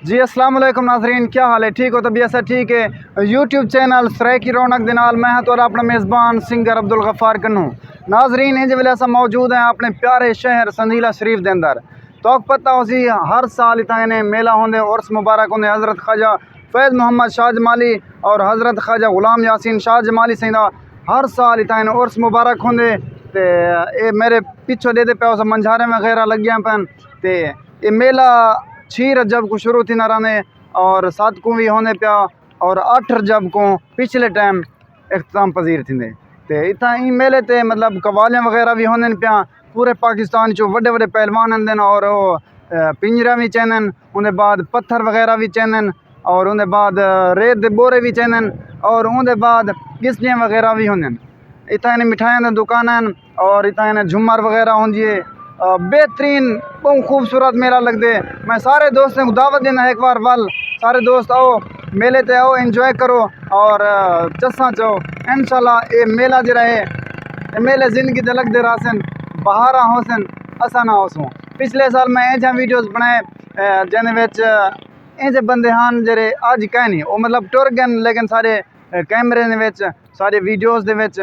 जी अस्सलाम वालेकुम नाज़रीन, क्या हाल है? ठीक हो? तबीयत से ठीक है। यूट्यूब चैनल सराय की रौनक दे नाल मैं तो अपना मेज़बान सिंगर अब्दुल गफ़ार कन्नू। नाज़रीन इंज वेले असां मौजूद हैं अपने प्यारे शहर संधीला शरीफ के अंदर। तो पता हो सी हर साल इतने मेला होंगे, उर्स मुबारक होंगे हज़रत ख्वाजा फैज़ मोहम्मद शाह जमाली और हज़रत ख्वाजा गुलाम यासीन शाह जमाली सैदा हर साल इतने उर्स मुबारक होंगे। तो ये मेरे पिछो दे पे मंझारे वगैरह लगिया पैन। तो ये मेला 6 रजब को शुरू थी ना रहे और 7 को भी होने पाया और 8 रजब को पिछले टाइम इख्तिताम पजीर थी। तो इतना ही मेले ते मतलब कवालियाँ वगैरह भी होने पाया। पूरे पाकिस्तान चो बड़े बड़े पहलवान आते और पिंजरा भी चैनन, उनके बाद पत्थर वगैरह भी चैनन और उनके बाद रेत के बोरे भी चैनन और उनके बाद गिस्टियाँ वगैरह भी होंगे। इतने मिठाइयों की दुकान और इतने झुमर वगैरह होंगी है। बेहतरीन बहुत खूबसूरत मेला लगते। मैं सारे दोस्तों को दावत देना एक बार वाल सारे दोस्त आओ मेले ते आओ, एंजॉय करो और चस्सा चो इंशाल्लाह। ये मेला जरा है, ये मेले जिंदगी दे लगते रासन बहारा होसन असा ना होसूँ। पिछले साल मैं ऐसा वीडियोस बनाए जिन्हें ऐसे बंदे हाँ जरे अज कह नहीं वो मतलब टुर गए, लेकिन सारे कैमरे सारे वीडियोस दे विच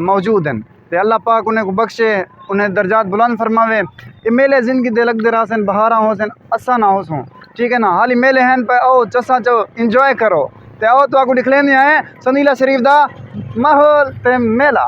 मौजूद हैं। तो अल्लाह पाक उन्हें को बख्शे, उन्हें दर्जात बुलंद फरमावे। ये मेले जिंदगी दे लगते रासन बहारा होसन असा ना होसूँ, ठीक है ना। हाली मेले हैं पे आओ चस्सा चो इंजॉय करो। तो आओ तो आपको दिखले नहीं आए संधीला शरीफ दा माहौल ते मेला।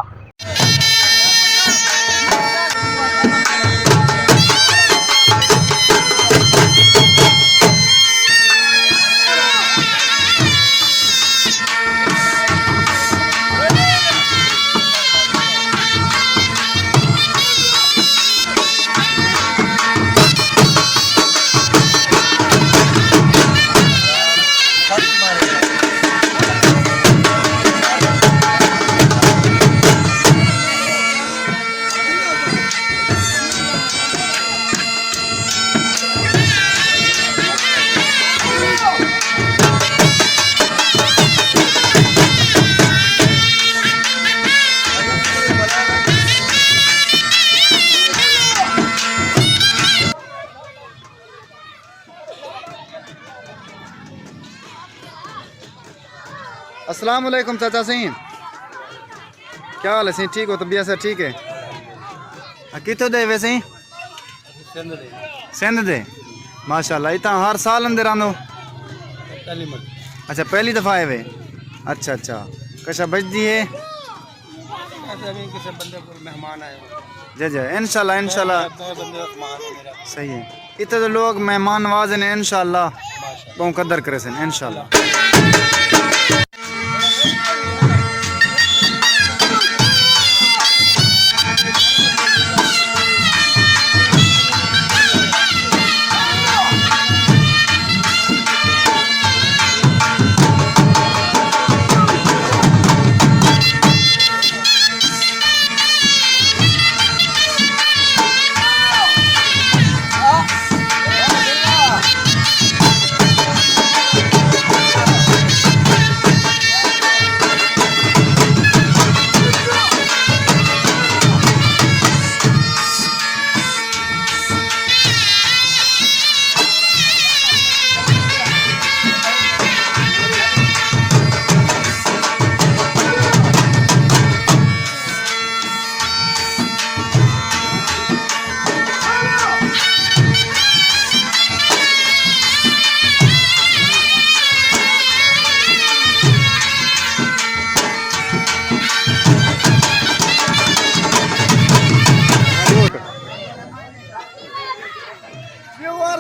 अस्सलाम वालेकुम चाचा सही, क्या हाल है सही? ठीक हो? तबीयत से ठीक है। कितों दे वैसे ही सिंध दे माशाल्लाह। इतना हर साल अंदर आंदो? अच्छा पहली दफ़ा आए वे? अच्छा अच्छा कशा बजदी है जय जय इंशाल्लाह इंशाल्लाह सही है। इतने तो लोग मेहमान नवाज ने इंशाल्लाह बहुत कदर करे सन इंशाल्लाह।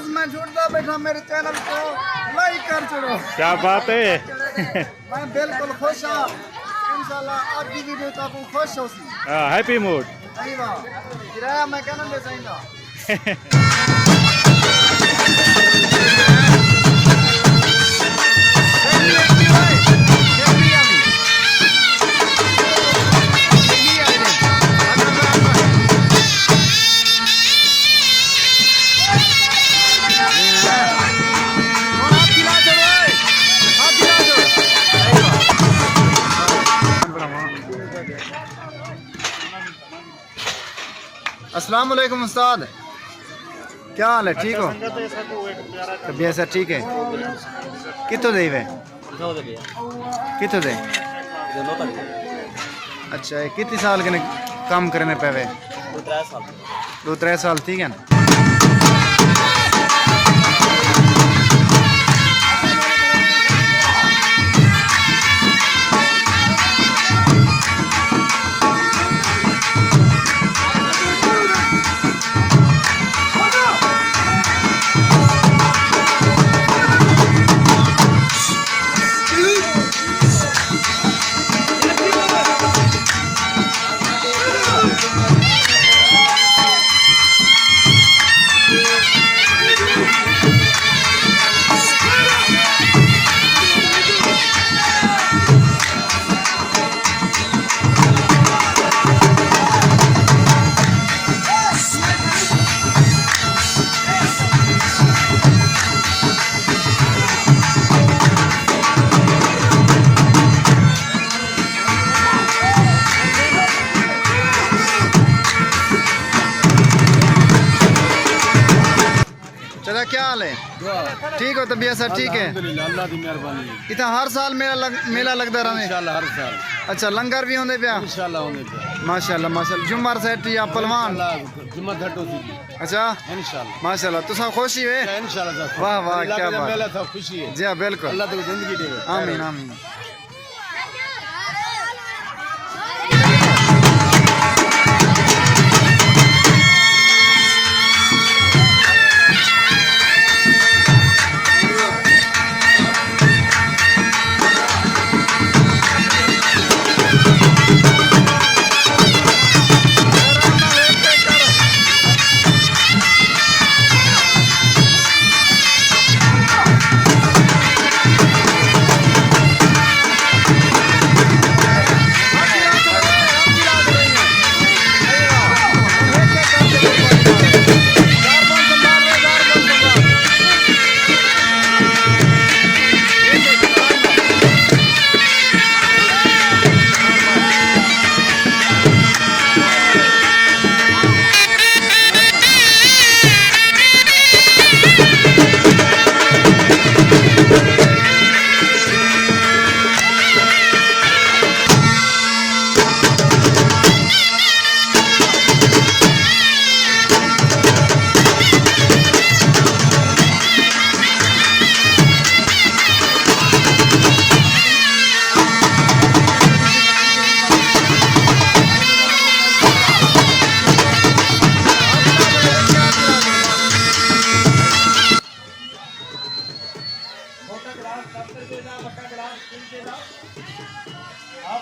मैं जुड़ता बैठा मेरे चैनल को लाइक कर छोड़ो। क्या बात है। मैं बिल्कुल खुश हाँ इंशाल्लाह। आज की वीडियो तो आपको खुश हो सी हैप्पी मूड। सही बात किराया मैं कहना दे चाहिए। अस्सलाम वालेकुम उस्ताद, क्या हाल है, ठीक हो? तबीयत सर ठीक है? कितों दे वे कितों दे? अच्छा, कितने साल के काम करने पे वे? 2-3 साल, ठीक है ना? चला, क्या हाल है, ठीक हो? तबीयत सर ठीक है? अल्लाह की मेहरबानी है। इतना हर साल मेला लगता रहा? इंशाल्लाह हर साल। अच्छा, लंगर भी होंगे पिया? इंशाल्लाह होंगे पिया। माशाल्लाह माशाल्लाह। जुम्मर सेट या पलवान? जुम्मा धट्टो सी। अच्छा, इंशाल्लाह माशाल्लाह। तुसा खुशी है? इंशाल्लाह। वाह वाह, क्या बात। मेला था, खुशी है। जी हाँ, बिल्कुल। अल्लाह तो जिंदगी दे। आमीन आमीन।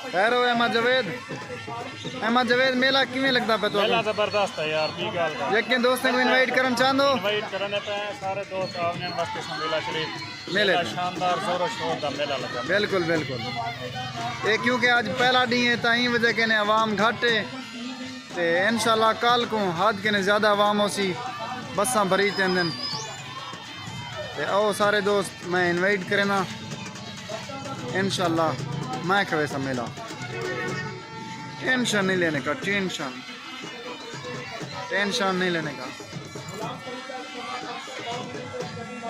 खैर हो अहमद जवेद, मेला किवें लगदा पे तो? मेला जबरदस्त है यार, की गल कर। लेकिन दोस्तों को इनवाइट करना चाहंदो? इनवाइट करने पे सारे दोस्त आवने वास्ते संभीला शरीफ मेले शानदार जोरो शोर दा मेला लगा। बिल्कुल बिल्कुल। ये क्योंकि आज पहला डी है ताई वजह के ने आवाम घट है ते इंशाल्लाह कल को हद के ने ज्यादा आवाम होसी, बसा भरी तेंदन ते आओ सारे दोस्त मैं इनवाइट करना इंशाल्लाह। मैं खवे सा मेला, टेंशन नहीं लेने का, टेंशन नहीं लेने का।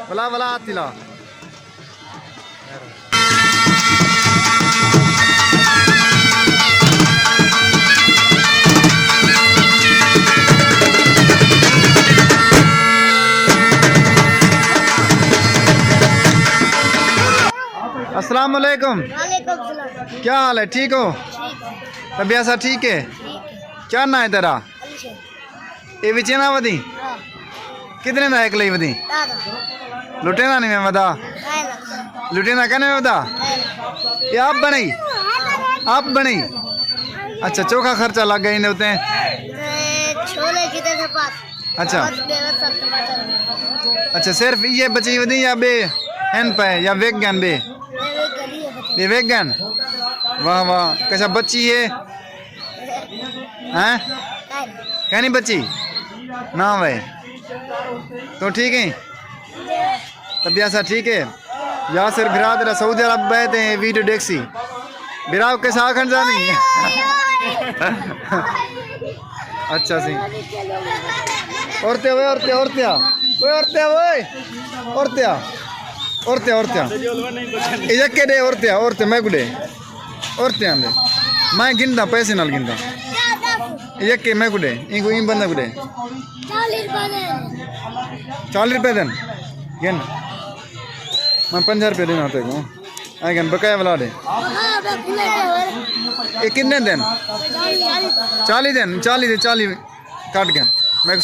भला भला आतिला अस्सलाम वालेकुम। क्या हाल है, ठीक हो? तबीयत सा ठीक है? क्या ना है तेरा? ये विचे ना वधी कितने ना एक लई वधी लुटे ना नहीं मैं वधा लुटे ना कहने में वधा ये आप बनी अच्छा, चोखा खर्चा लग गई ने होते अच्छा अच्छा, सिर्फ ये बची वधी या बे हैन पे या वेगन बे ये वेगन? वाह वाह, कैसा बच्ची है हैं? कहनी बच्ची ना भाई तो ठीक है? तबीयत सा ठीक है? यासिर बिरा तेरा सऊदी अरब बैठे हैं वीडियो डेक्सी बिरा कैसा आखन जानी अच्छा सी औरतें ओए औरते ओए औरते ये के दे औरते मैं गुडे औरते आंदे मैं गिनदा पैसे नाल गिनदा ये के मैं गुडे इनको इन बंदा गुडे 40 रुपए देन गिन मैं 50 रुपए देना तेको आ गिन बकाया वाला दे ये कितने दिन 40 दिन 40 काट गया मैं